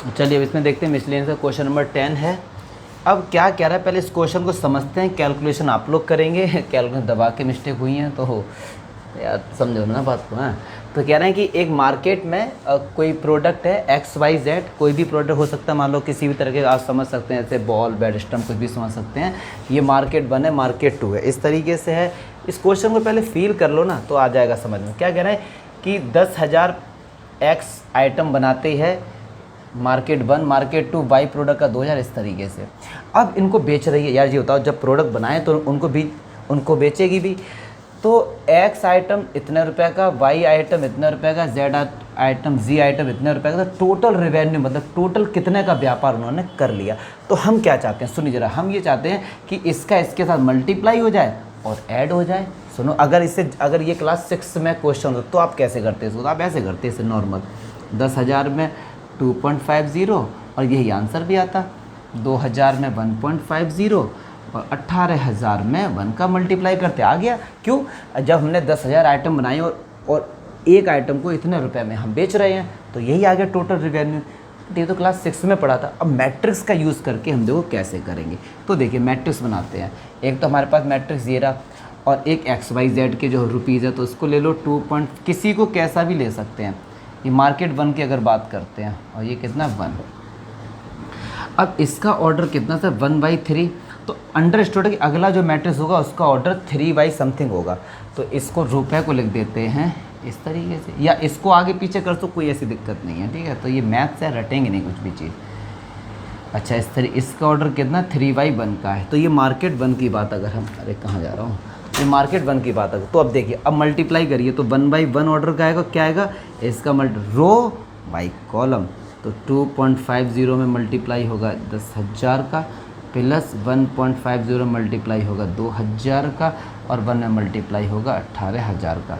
चलिए अब इसमें देखते हैं मिसलेनियस का क्वेश्चन नंबर 10 है। अब क्या कह रहा है, पहले इस क्वेश्चन को समझते हैं, कैलकुलेशन आप लोग करेंगे। कैलकुलेशन दबा के मिस्टेक हुई हैं तो यार समझो ना बात को। हाँ, तो कह रहे हैं कि एक मार्केट में कोई प्रोडक्ट है XYZ, कोई भी प्रोडक्ट हो सकता है, मान लो किसी भी तरह के आप समझ सकते हैं, जैसे बॉल, बैट, स्टम्प, कुछ भी समझ सकते हैं। ये मार्केट 1 है, मार्केट 2 है, इस तरीके से है। इस क्वेश्चन को पहले फील कर लो ना तो आ जाएगा समझ में। क्या कह रहे हैं कि 10,000 X आइटम बनाते हैं मार्केट 1, मार्केट 2 वाई प्रोडक्ट का 2,000, इस तरीके से। अब इनको बेच रही है। यार ये बताओ, जब प्रोडक्ट बनाए तो उनको बेचेगी भी। तो X आइटम इतने रुपए का, Y आइटम इतने रुपए का, Z आइटम, Z आइटम इतने रुपए का। तो टोटल रेवेन्यू मतलब टोटल कितने का व्यापार उन्होंने कर लिया। तो हम क्या चाहते हैं, सुनिए जरा, हम ये चाहते हैं कि इसका इसके साथ मल्टीप्लाई हो जाए और ऐड हो जाए। सुनो, अगर ये क्लास 6 में क्वेश्चन होता तो आप कैसे करते इसको, तो आप ऐसे करते इसे नॉर्मल 10,000 में 2.50 और यही आंसर भी आता। 2,000 में 1.50 और 18,000 में 1 का मल्टीप्लाई करते आ गया। क्यों? जब हमने 10,000 आइटम बनाए और एक आइटम को इतने रुपए में हम बेच रहे हैं, तो यही आ गया टोटल रिवेन्यू। ये तो क्लास 6 में पढ़ा था। अब मैट्रिक्स का यूज़ करके हम देखो कैसे करेंगे। तो देखिए मैट्रिक्स बनाते हैं। एक तो हमारे पास मैट्रिक्स ये रहा और एक XYZ के जो रुपीज़ है, तो इसको ले लो 2 किसी को कैसा भी ले सकते हैं। ये मार्केट 1 की अगर बात करते हैं और ये कितना 1। अब इसका ऑर्डर कितना था 1/3। तो अंडरस्टूड है कि अगला जो मैट्रिक्स होगा उसका ऑर्डर 3 समथिंग होगा। तो इसको रुपए को लिख देते हैं इस तरीके से, या इसको आगे पीछे कर तो कोई ऐसी दिक्कत नहीं है, ठीक है। तो ये मैथ्स है, रटेंगे नहीं कुछ भी चीज़। अच्छा, इसका ऑर्डर कितना 3/1 का है। तो ये मार्केट 1 की बात अगर हम, अरे कहाँ जा रहा हूँ, ये मार्केट 1 की बात है। तो अब देखिए, अब मल्टीप्लाई करिए तो 1/1 ऑर्डर का आएगा, क्या आएगा इसका रो बाई कॉलम। तो 2.50 में मल्टीप्लाई होगा 10,000 का, प्लस 1.50 मल्टीप्लाई होगा 2,000 का, और 1 में मल्टीप्लाई होगा 18,000 का।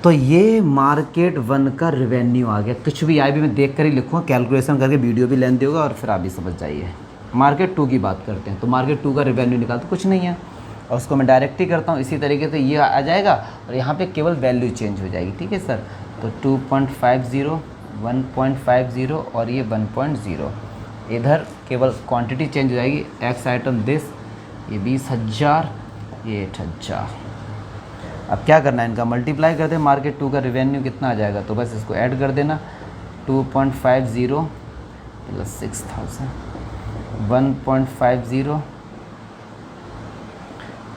तो ये मार्केट 1 का रेवेन्यू आ गया। कुछ भी आए भी मैं देख कर ही लिखूँगा, कैलकुलेशन करके वीडियो भी लेंदी होगा और फिर आप भी समझ जाइए। मार्केट 2 की बात करते हैं, तो मार्केट 2 का रेवेन्यू निकालते कुछ नहीं है और उसको मैं डायरेक्ट ही करता हूँ। इसी तरीके से ये आ जाएगा और यहाँ पे केवल वैल्यू चेंज हो जाएगी, ठीक है सर। तो 2.50, 1.50 और ये 1.0, इधर केवल क्वांटिटी चेंज हो जाएगी। X आइटम दिस, ये 20,000, ये 8,000। अब क्या करना है, इनका मल्टीप्लाई कर दें। मार्केट 2 का रेवेन्यू कितना आ जाएगा, तो बस इसको ऐड कर देना। 2.50 प्लस 6,000, 1.50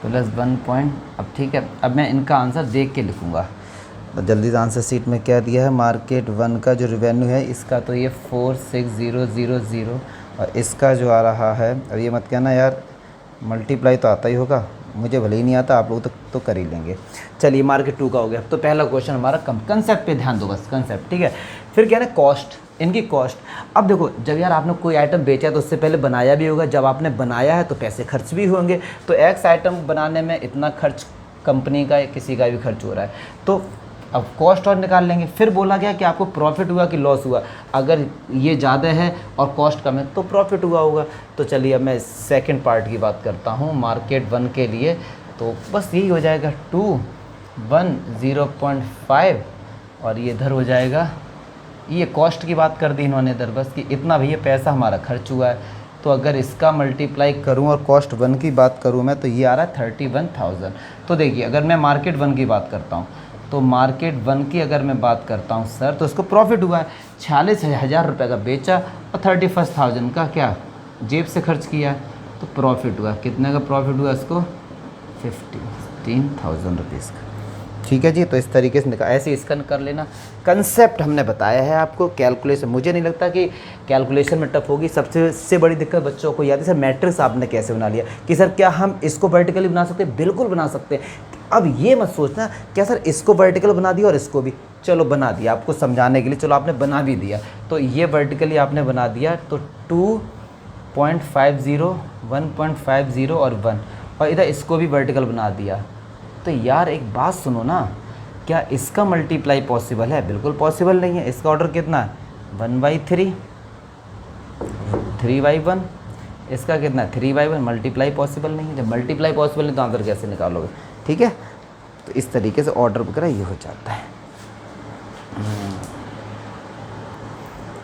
प्लस 1 अब ठीक है। अब मैं इनका आंसर देख के लिखूँगा। तो जल्दी से आंसर शीट में क्या दिया है, मार्केट 1 का जो रेवेन्यू है इसका, तो ये 46,000 और इसका जो आ रहा है, अब ये मत कहना यार मल्टीप्लाई तो आता ही होगा, मुझे भले ही नहीं आता, आप लोग तो कर ही लेंगे। चलिए मार्केट 2 का हो गया। तो पहला क्वेश्चन हमारा कंसेप्ट पे ध्यान दो, बस कंसेप्ट, ठीक है। फिर क्या है कॉस्ट, इनकी कॉस्ट। अब देखो, जब यार आपने कोई आइटम बेचा तो उससे पहले बनाया भी होगा। जब आपने बनाया है तो पैसे खर्च भी होंगे। तो X आइटम बनाने में इतना खर्च कंपनी का, किसी का भी खर्च हो रहा है, तो अब कॉस्ट और निकाल लेंगे। फिर बोला गया कि आपको प्रॉफिट हुआ कि लॉस हुआ। अगर ये ज़्यादा है और कॉस्ट कम है तो प्रॉफिट हुआ होगा। तो चलिए अब मैं सेकंड पार्ट की बात करता हूँ मार्केट 1 के लिए। तो बस यही हो जाएगा 2, 1, 0.5 और ये इधर हो जाएगा, ये कॉस्ट की बात कर दी इन्होंने इधर, बस कि इतना भैया पैसा हमारा खर्च हुआ है। तो अगर इसका मल्टीप्लाई करूं और कॉस्ट 1 की बात करूं मैं, तो ये आ रहा है 31,000। तो देखिए, अगर मैं मार्केट 1 की बात करता हूं, तो मार्केट 1 की अगर मैं बात करता हूं सर, तो इसको प्रॉफिट हुआ है 46,000 रुपये का बेचा और 31,000 का क्या जेब से खर्च किया है। तो प्रॉफिट हुआ कितने का, प्रॉफिट हुआ इसको 15,000 रुपीज़ का, ठीक है जी। तो इस तरीके से ऐसे इसका कर लेना। कंसेप्ट हमने बताया है आपको। कैलकुलेशन मुझे नहीं लगता कि कैलकुलेशन में टफ होगी। सबसे बड़ी दिक्कत बच्चों को याद है सर, मैट्रिक्स आपने कैसे बना लिया कि सर क्या हम इसको वर्टिकली बना सकते हैं, बिल्कुल बना सकते हैं। अब ये मत सोचना क्या सर इसको वर्टिकल बना दिया और इसको भी, चलो बना दिया आपको समझाने के लिए, चलो आपने बना भी दिया। तो ये वर्टिकली आपने बना दिया, तो 2.50, 1.50 और 1, और इधर इसको भी वर्टिकल बना दिया। तो यार एक बात सुनो ना, क्या इसका मल्टीप्लाई पॉसिबल है? बिल्कुल पॉसिबल नहीं है। इसका ऑर्डर कितना है 1/3, 3/1, इसका कितना है 3/1। मल्टीप्लाई पॉसिबल नहीं है। जब मल्टीप्लाई पॉसिबल नहीं तो आंसर कैसे निकालोगे, ठीक है। तो इस तरीके से ऑर्डर वगैरह ये हो जाता है।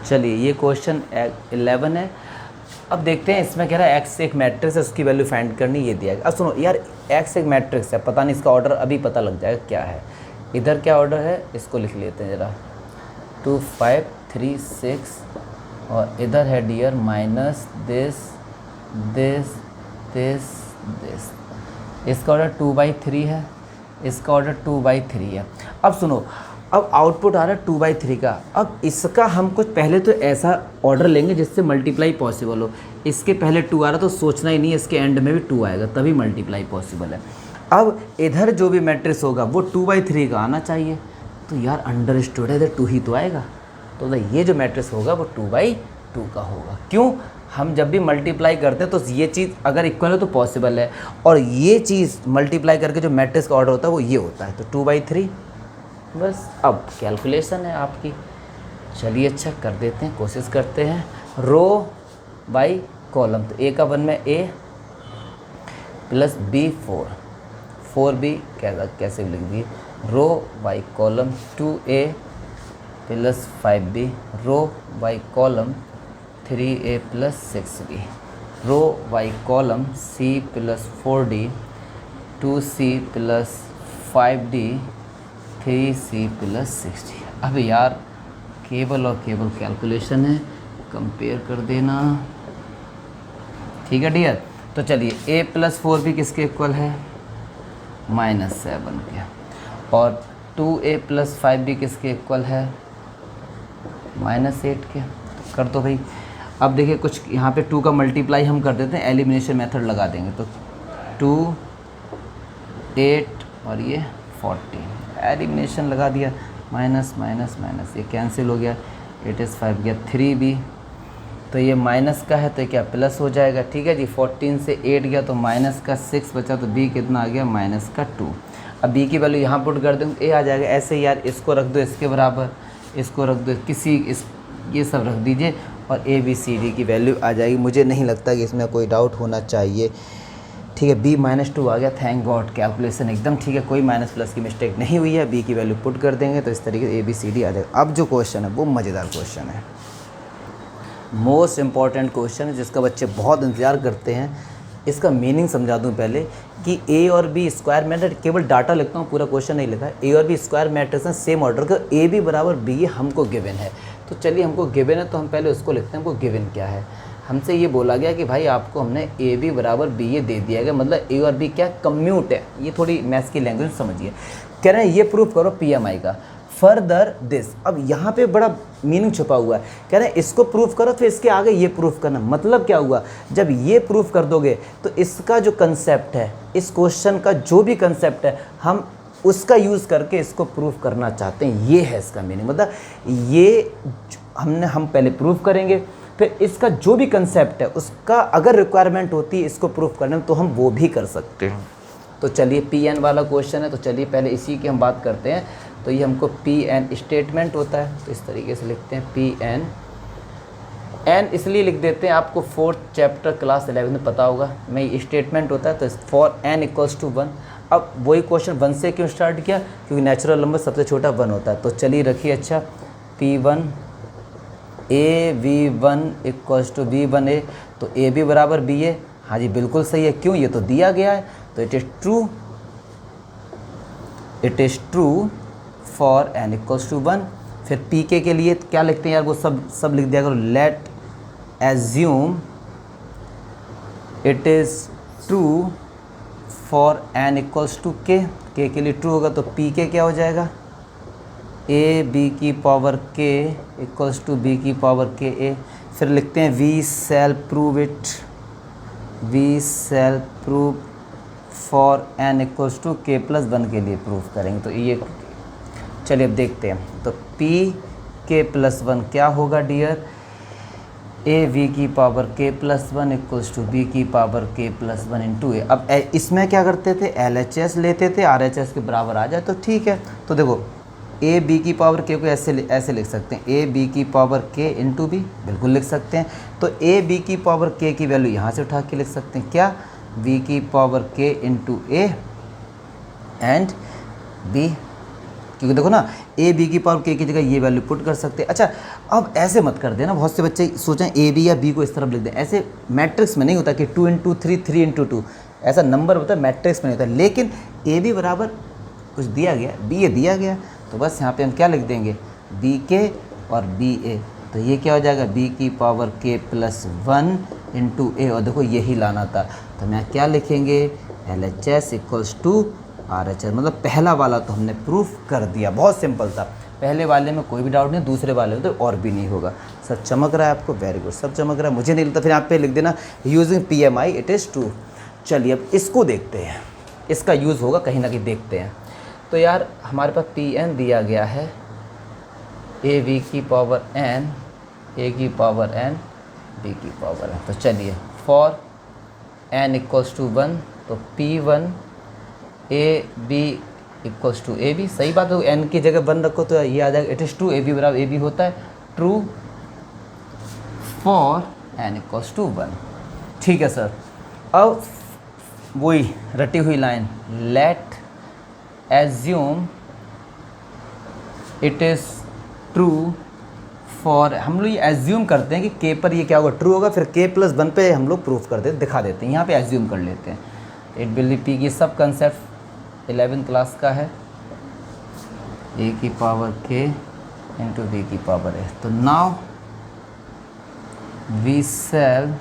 चलिए ये क्वेश्चन 11 है। अब देखते हैं इसमें कह रहा है एक्स एक मैट्रिक्स है, उसकी वैल्यू फाइंड करनी, ये दिया है। अब सुनो यार, एक्स एक मैट्रिक्स है, पता नहीं इसका ऑर्डर अभी पता लग जाएगा क्या है। इधर क्या ऑर्डर है इसको लिख लेते हैं ज़रा, 2 5 3 6, और इधर है dear minus this this this this. इसका ऑर्डर 2/3 है, इसका ऑर्डर 2/3 है। अब सुनो, अब आउटपुट आ रहा है 2/3 का। अब इसका हम कुछ पहले तो ऐसा ऑर्डर लेंगे जिससे मल्टीप्लाई पॉसिबल हो। इसके पहले 2 आ रहा तो सोचना ही नहीं, इसके एंड में भी 2 आएगा, तभी मल्टीप्लाई पॉसिबल है। अब इधर जो भी मैट्रिक्स होगा वो 2/3 का आना चाहिए। तो यार अंडरस्टूड है, इधर 2 ही तो आएगा, तो ये जो मैट्रिक्स होगा वो 2/2 का होगा। क्यों? हम जब भी मल्टीप्लाई करते हैं तो ये चीज़ अगर इक्वल है तो पॉसिबल है, और ये चीज़ मल्टीप्लाई करके जो मैट्रिक्स का ऑर्डर होता है वो ये होता है, तो 2/3 बस। अब कैलकुलेशन है आपकी, चलिए अच्छा कर देते हैं, कोशिश करते हैं। रो बाई कॉलम, तो ए का 1 में ए प्लस बी 4b कैसे लिख दिए, row by column 2a plus 5b, row by column 3a plus 6b, row by column c plus 4d, 2c plus 5d, 3c plus 6d। अब यार केवल और केवल कैलकुलेशन है, कंपेयर कर देना, ठीक है डियर। तो चलिए a प्लस 4b किसके इक्वल है, -7 के, और 2a प्लस 5b किसके इक्वल है, -8 के। तो कर दो भाई। अब देखिए कुछ यहाँ पे 2 का मल्टीप्लाई हम कर देते हैं, एलिमिनेशन मेथड लगा देंगे, तो 2 8 और ये 40, एलिमिनेशन लगा दिया, माइनस माइनस माइनस, ये कैंसिल हो गया, 8 is 5 गया, 3b, तो ये माइनस का है तो क्या प्लस हो जाएगा, ठीक है जी। 14 से 8 गया तो माइनस का 6 बचा, तो b कितना आ गया, -2। अब b की वैल्यू यहाँ पुट कर देंगे, a आ जाएगा। ऐसे ही यार इसको रख दो इसके बराबर, इसको रख दो ये सब रख दीजिए, और a b c d की वैल्यू आ जाएगी। मुझे नहीं लगता कि इसमें कोई डाउट होना चाहिए, ठीक है। b -2 आ गया, थैंक गॉड, कैलकुलेशन एकदम ठीक है, कोई माइनस प्लस की मिस्टेक नहीं हुई है। b की वैल्यू पुट कर देंगे तो इस तरीके से a b c d आ जाएगा। अब जो क्वेश्चन है वो मज़ेदार क्वेश्चन है, मोस्ट इम्पॉर्टेंट क्वेश्चन है, जिसका बच्चे बहुत इंतज़ार करते हैं। इसका मीनिंग समझा दूं पहले कि a और b स्क्वायर मैट्रिक्स, केवल डाटा लिखता हूँ, पूरा क्वेश्चन नहीं लिखा है। a और b स्क्वायर मैट्रिक्स हैं सेम ऑर्डर का, a b बराबर b ये हमको गिवन है। तो चलिए हमको गिवन है तो हम पहले उसको लिखते हैं, हमको गिवन क्या है। हमसे ये बोला गया कि भाई आपको हमने ए बी बराबर बी ये दे दिया गया, मतलब ए और बी क्या कम्यूट है। ये थोड़ी मैथ्स की लैंग्वेज समझिए। कह रहे हैं ये प्रूफ करो पीएमआई का, फर्दर दिस। अब यहाँ पे बड़ा मीनिंग छुपा हुआ है। कह रहे हैं इसको प्रूफ करो फिर इसके आगे ये प्रूफ करना। मतलब क्या हुआ, जब ये प्रूफ कर दोगे तो इसका जो कंसेप्ट है, इस क्वेश्चन का जो भी कंसेप्ट है, हम उसका यूज़ करके इसको प्रूफ करना चाहते हैं। ये है इसका मीनिंग। मतलब ये हम पहले प्रूफ करेंगे, फिर इसका जो भी कंसेप्ट है उसका अगर रिक्वायरमेंट होती है इसको प्रूफ करने में तो हम वो भी कर सकते हैं। तो चलिए पी एन वाला क्वेश्चन है, तो चलिए पहले इसी की हम बात करते हैं। तो ये हमको पी एन स्टेटमेंट होता है, तो इस तरीके से लिखते हैं पी एन। एन इसलिए लिख देते हैं, आपको 4th चैप्टर क्लास 11 में पता होगा। मैं स्टेटमेंट होता है तो फॉर एन इक्वल्स टू 1। अब वही क्वेश्चन 1 से क्यों स्टार्ट किया, क्योंकि नेचुरल नंबर सबसे छोटा 1 होता है। तो चलिए रखिए, अच्छा P1 AV1 equals to B1A, तो AB बराबर BA। हाँ जी बिल्कुल सही है, क्यों, ये तो दिया गया है। तो it is true for n equals to 1। फिर PK के लिए क्या लिखते हैं यार, वो सब लिख दिया करो। Let assume it is true for n equals to K। K के लिए ट्रू होगा तो PK क्या हो जाएगा, ए बी की power k equals to B की पावर के ए। फिर लिखते हैं we shall prove for n equals to k plus 1 के लिए प्रूफ करेंगे। तो ये चलिए अब देखते हैं। तो p k प्लस 1 क्या होगा डियर, ए वी की power k plus 1 equals to B की power k plus 1 into A. अब इसमें क्या करते थे, LHS लेते थे, RHS के बराबर आ जाए तो ठीक है। तो देखो ए बी की पावर के को ऐसे लिख सकते हैं, ए बी की पावर के इंटू बी, बिल्कुल लिख सकते हैं। तो ए बी की पावर के की वैल्यू यहाँ से उठा के लिख सकते हैं, क्या, बी की power K into A and B. क्योंकि देखो ना ए बी की पावर के की जगह ये वैल्यू पुट कर सकते हैं। अच्छा अब ऐसे मत कर देना, बहुत से बच्चे सोचें ए बी या बी को इस तरफ लिख दें, ऐसे मैट्रिक्स में नहीं होता कि 2 इंटू 3 3 इंटू 2 ऐसा नंबर होता है, मैट्रिक्स में नहीं होता। लेकिन ए बी बराबर कुछ दिया गया, बी ए दिया गया, तो बस यहाँ पे हम क्या लिख देंगे बी के और बी ए, तो ये क्या हो जाएगा बी की पावर के प्लस 1 इंटू ए, और देखो यही लाना था, तो मैं क्या लिखेंगे L H S equals to R H S. मतलब पहला वाला तो हमने प्रूफ कर दिया, बहुत सिंपल था। पहले वाले में कोई भी डाउट नहीं, दूसरे वाले में तो और भी नहीं होगा। सब चमक रहा है आपको, वेरी गुड, सब चमक रहा है, मुझे नहीं लगता। फिर यहाँ पे लिख देना using P M I it is true. चलिए अब इसको देखते हैं, इसका यूज़ होगा कहीं ना कहीं, देखते हैं। तो यार हमारे पास पी एन दिया गया है ए वी की पावर एन, ए की पावर एन, बी की पावर एन। तो चलिए फॉर एन इक्वल्स टू 1, तो P one A B equals to A B, सही बात है, एन की जगह 1 रखो तो ये आ जाएगा it is to A B बराबर ए बी होता है true for N equals to 1। ठीक है सर, अब वही रटी हुई line, let assume it is true for, हम लोग ये एज्यूम करते हैं कि के पर ये क्या होगा ट्रू होगा, फिर के प्लस 1 पे हम लोग प्रूफ कर देते, दिखा देते हैं, यहाँ पे एज्यूम कर लेते हैं। इट विल बी पी की सब कंसेप्ट 11th क्लास का है, ए की पावर के इंटू बी की पावर ए। तो now we shall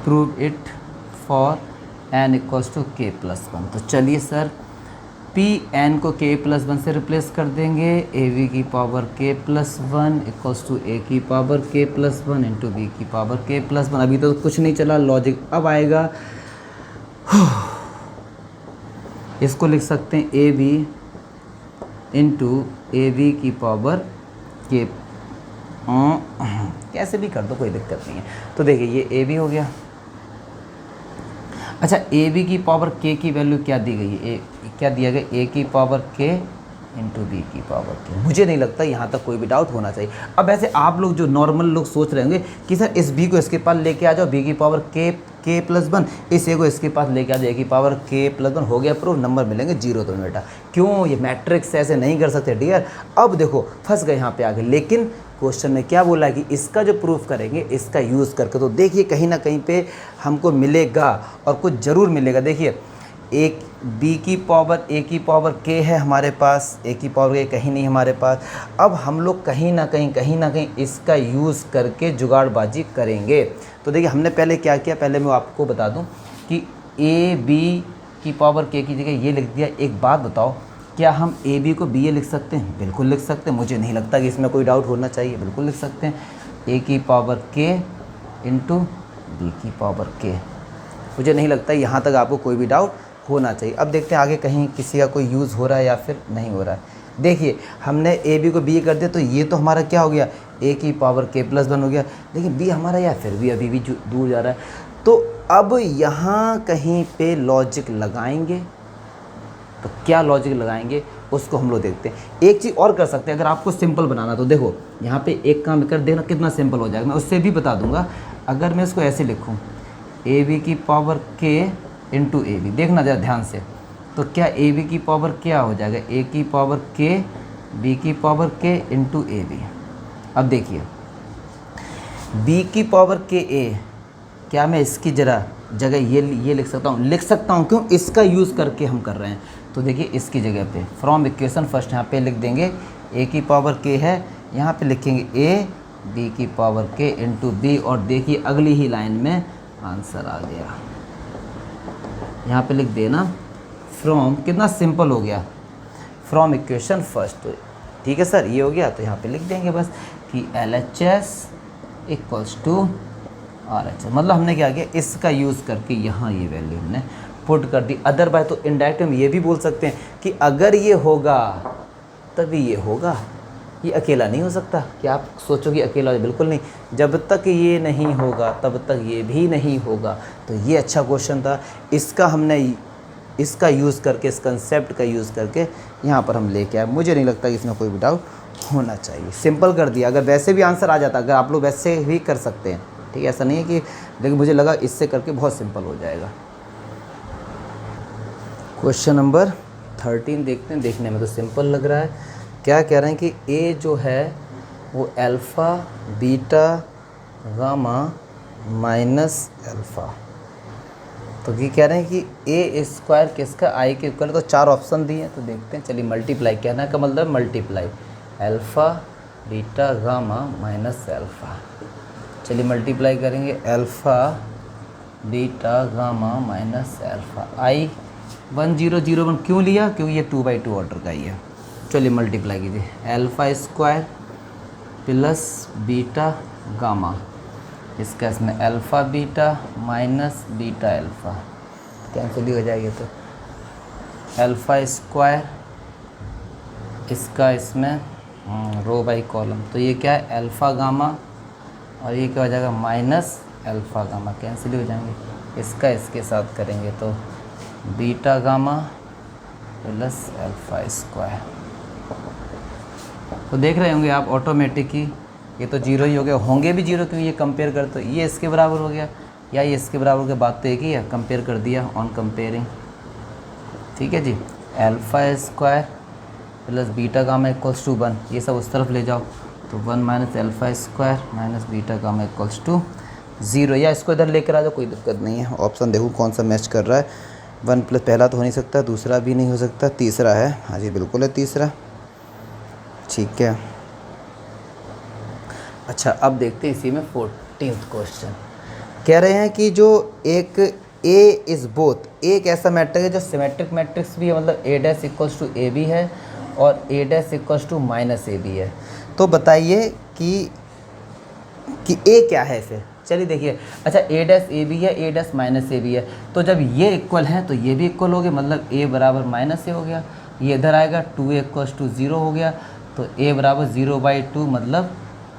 prove it for N equals to K plus 1। तो चलिए सर पी एन को के प्लस 1 से रिप्लेस कर देंगे, ए वी की पावर के प्लस 1 इक्वल्स टू ए की पावर के प्लस 1 इंटू बी की पावर के प्लस 1। अभी तो कुछ नहीं चला, लॉजिक अब आएगा। इसको लिख सकते हैं A B into A B की पावर के, कैसे भी कर दो कोई दिक्कत नहीं है। तो देखिए ये ए बी हो गया। अच्छा ए बी की पावर के की वैल्यू क्या दी गई है, क्या दिया गया ए की पावर के इंटू बी की पावर के। मुझे नहीं लगता यहाँ तक कोई भी डाउट होना चाहिए। अब ऐसे आप लोग जो नॉर्मल लोग सोच रहे होंगे कि सर इस बी को इसके पास लेके आ जाओ, बी की पावर के प्लस 1, इस ए को इसके पास लेके आ जाओ, ए की पावर के प्लस 1, हो गया प्रूफ, नंबर मिलेंगे 0। तो बेटा क्यों ये मैट्रिक्स ऐसे नहीं कर सकते डियर। अब देखो फंस गए यहाँ पे आगे, लेकिन क्वेश्चन ने क्या बोला कि इसका जो प्रूफ करेंगे इसका यूज़ करके, तो देखिए कहीं ना कहीं पे हमको मिलेगा और कुछ ज़रूर मिलेगा। देखिए एक बी की पावर ए की पावर के है हमारे पास, ए की पावर के कहीं नहीं हमारे पास। अब हम लोग कहीं ना कहीं इसका यूज़ करके जुगाड़बाजी करेंगे। तो देखिए हमने पहले क्या किया, पहले मैं आपको बता दूं कि ए बी की पावर के की जगह ये लिख दिया। एक बात बताओ, क्या हम ए बी को बी ए लिख सकते हैं? बिल्कुल लिख सकते हैं, मुझे नहीं लगता कि इसमें कोई डाउट होना चाहिए, बिल्कुल लिख सकते हैं। ए की पावर के इंटू बी की पावर के, मुझे नहीं लगता यहाँ तक आपको कोई भी डाउट होना चाहिए। अब देखते हैं आगे कहीं किसी का कोई यूज़ हो रहा है या फिर नहीं हो रहा है। देखिए हमने ए बी को बी ए कर दिया, तो ये तो हमारा क्या हो गया, ए की पावर के प्लस 1 हो गया। लेकिन बी हमारा यार फिर भी अभी भी दूर जा रहा है। तो अब यहाँ कहीं पे लॉजिक लगाएंगे, तो क्या लॉजिक लगाएंगे उसको हम लोग देखते हैं। एक चीज़ और कर सकते हैं, अगर आपको सिंपल बनाना तो देखो यहाँ पे एक काम कर देना कितना सिंपल हो जाएगा, मैं उससे भी बता दूंगा। अगर मैं इसको ऐसे लिखूँ ए बी की power K into A B, देखना ज़रा ध्यान से, तो क्या ए बी की पावर क्या हो जाएगा, ए की पावर के बी की power K into A B. अब देखिए बी की पावर के ए, क्या मैं इसकी ज़रा जगह ये लिख सकता हूँ? लिख सकता हूँ, क्यों? इसका यूज़ करके हम कर रहे हैं। तो देखिए इसकी जगह पे फ्रॉम इक्वेशन फर्स्ट यहाँ पे लिख देंगे ए की पावर के है, यहाँ पे लिखेंगे ए बी की पावर के इंटू बी, और देखिए अगली ही लाइन में आंसर आ गया। यहाँ पे लिख देना फ्रॉम, कितना सिंपल हो गया, फ्रॉम इक्वेशन फर्स्ट। ठीक है सर, ये हो गया, तो यहाँ पे लिख देंगे बस कि LHS इक्वल्स टू RHS। मतलब हमने क्या किया, इसका यूज़ करके यहाँ ये वैल्यू हमने पुट कर दी। अदरवाइज तो इनडायरेक्ट हम ये भी बोल सकते हैं कि अगर ये होगा तभी ये होगा, ये अकेला नहीं हो सकता। कि आप सोचो कि अकेला हो, बिल्कुल नहीं, जब तक ये नहीं होगा तब तक ये भी नहीं होगा। तो ये अच्छा क्वेश्चन था, इसका हमने इसका यूज़ करके, इस कंसेप्ट का यूज़ करके यहाँ पर हम लेके आए। मुझे नहीं लगता कि इसमें कोई भी डाउट होना चाहिए, सिंपल कर दिया। अगर वैसे भी आंसर आ जाता, अगर आप लोग वैसे भी कर सकते हैं, ठीक है, ऐसा नहीं है कि, लेकिन मुझे लगा इससे करके बहुत सिंपल हो जाएगा। क्वेश्चन नंबर 13 देखते हैं, देखने में तो सिंपल लग रहा है। क्या कह रहे हैं कि ए जो है वो alpha beta gamma minus alpha. तो ये कह रहे हैं कि ए स्क्वायर किसका, आई के इक्वल। तो 4 ऑप्शन दिए हैं, तो देखते हैं। चलिए मल्टीप्लाई, कहना का मतलब multiply, alpha beta gamma minus alpha. चलिए मल्टीप्लाई करेंगे, alpha beta gamma minus alpha. I 1001 क्यों लिया, क्योंकि ये 2/2 ऑर्डर का ही है। चलिए मल्टीप्लाई कीजिए, alpha square plus beta gamma, इसका इसमें alpha beta minus beta alpha cancel ही हो जाएगी। तो अल्फ़ा स्क्वायर, इसका इसमें रो बाई कॉलम, तो ये क्या है अल्फ़ा गामा, और ये क्या हो जाएगा माइनस अल्फ़ा गामा, कैंसिल ही हो जाएंगे। इसका इसके साथ करेंगे तो beta gamma plus alpha square. तो देख रहे होंगे आप ऑटोमेटिक ही ये तो जीरो ही हो गया, होंगे भी जीरो क्योंकि ये कंपेयर कर, तो ये इसके बराबर हो गया या ये इसके बराबर हो गया, बात तो एक ही है, कंपेयर कर दिया ऑन कंपेयरिंग। ठीक है जी, alpha square plus beta gamma equals to 1, ये सब उस तरफ ले जाओ, तो 1 minus alpha square minus beta gamma equals to 0, या इसको इधर लेकर आ जाओ, कोई दिक्कत नहीं है। ऑप्शन देखो कौन सा मैच कर रहा है। 1 प्लस पहला तो हो नहीं सकता, दूसरा भी नहीं हो सकता, तीसरा है, हाँ जी बिल्कुल है तीसरा। ठीक है, अच्छा अब देखते हैं इसी में 14th क्वेश्चन। कह रहे हैं कि जो एक ए इज़ बोथ, एक ऐसा मैट्रिक्स है जो सिमेट्रिक मैट्रिक्स भी है, मतलब A dash equals to A B है और A dash equals to minus A B है। तो बताइए कि ए क्या है फिर। चलिए देखिए, अच्छा ए डैश ए बी है, ए डैश माइनस ए बी है, तो जब ये इक्वल है तो ये भी इक्वल हो गया, मतलब ए बराबर माइनस ए हो गया, ये इधर आएगा 2a इक्वल्स टू 0 हो गया, तो ए बराबर 0/2 मतलब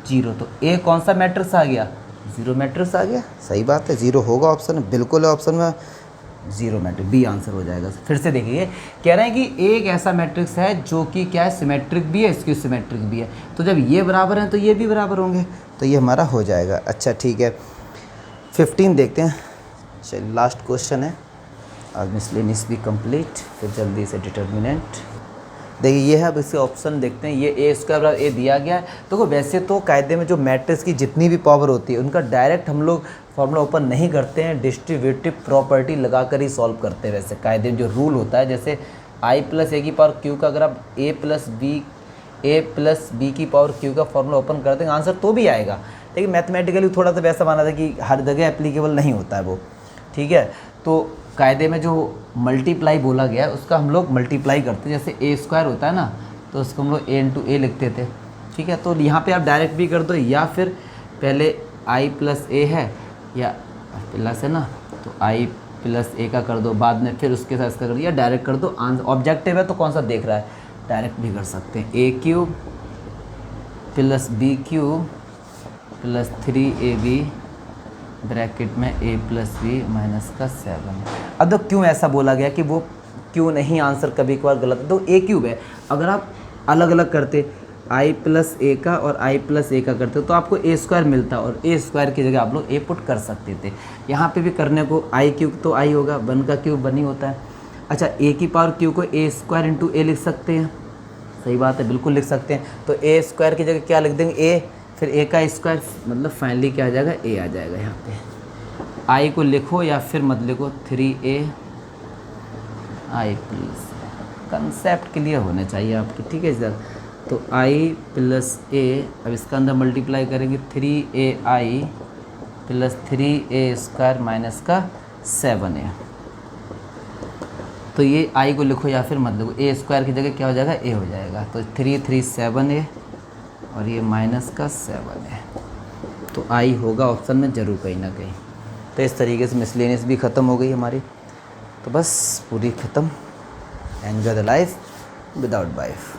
0। तो ए कौन सा मैट्रिक्स आ गया, 0 मैट्रिक्स आ गया। सही बात है, 0 होगा ऑप्शन में, बिल्कुल है ऑप्शन में 0 मैट्रिक्स, बी आंसर हो जाएगा। फिर से देखिए, कह रहे हैं कि एक ऐसा मैट्रिक्स है जो कि क्या है सिमेट्रिक भी है, इसकी सिमेट्रिक भी है, तो जब ये बराबर हैं तो ये भी बराबर होंगे, तो ये हमारा हो जाएगा। अच्छा ठीक है, 15 देखते हैं। चलिए लास्ट क्वेश्चन है, आज मिसलेनियस भी कंप्लीट, फिर जल्दी से डिटर्मिनेंट। देखिए ये है, अब इसके ऑप्शन देखते हैं। ये ए स्क्वायर बराबर ए दिया गया है, तो वैसे तो कायदे में जो मैट्रिक्स की जितनी भी पावर होती है उनका डायरेक्ट हम लोग फॉर्मूला ओपन नहीं करते हैं, डिस्ट्रीब्यूटिव प्रॉपर्टी लगाकर ही सॉल्व करते हैं। वैसे कायदे में जो रूल होता है, जैसे आई प्लस ए की पावर क्यू का अगर आप ए प्लस बी की पावर क्यू का फॉर्मूला ओपन कर देंगे आंसर तो भी आएगा, लेकिन मैथमेटिकली थोड़ा सा वैसा माना था कि हर जगह एप्लीकेबल नहीं होता है वो। ठीक है, तो कायदे में जो मल्टीप्लाई बोला गया है उसका हम लोग मल्टीप्लाई करते हैं, जैसे ए स्क्वायर होता है ना, तो उसको हम लोग ए इंटू ए लिखते थे। ठीक है, तो यहाँ पे आप डायरेक्ट भी कर दो, या फिर पहले आई प्लस ए है या प्लस है ना, तो आई प्लस ए का कर दो, बाद में फिर उसके साथ इसका कर दो, या डायरेक्ट कर दो। आंसर ऑब्जेक्टिव है तो कौन सा देख रहा है, डायरेक्ट भी कर सकते हैं। A cube plus B cube plus 3ab bracket में a प्लस बी माइनस का 7। अब तो क्यों ऐसा बोला गया कि वो क्यों नहीं, आंसर कभी कभार गलत है, तो a क्यूब है। अगर आप अलग अलग करते i प्लस ए का और i प्लस ए का करते तो आपको a स्क्वायर मिलता, और a स्क्वायर की जगह आप लोग a पुट कर सकते थे। यहाँ पे भी करने को i क्यूब तो i होगा, 1 का क्यूब 1 ही होता है। अच्छा a की पावर q को a स्क्वायर इंटू a लिख सकते हैं, सही बात है, बिल्कुल लिख सकते हैं। तो a स्क्वायर की जगह क्या लिख देंगे, a, फिर a का स्क्वायर, मतलब फाइनली क्या आ जाएगा, a आ जाएगा। यहाँ पे i को लिखो या फिर मत लिखो, 3a i plus, concept clear होना चाहिए आपकी। ठीक है सर, तो i प्लस a, अब इसका अंदर मल्टीप्लाई करेंगे 3ai plus 3a square minus का 7a। तो ये i को लिखो या फिर मत लिखो, a स्क्वायर की जगह क्या हो जाएगा, a हो जाएगा। तो 337a और ये माइनस का 7a, तो i होगा ऑप्शन में ज़रूर कहीं ना कहीं। तो इस तरीके से मिसलेनियस भी ख़त्म हो गई हमारी, तो बस पूरी ख़त्म। Enjoy the life without wife.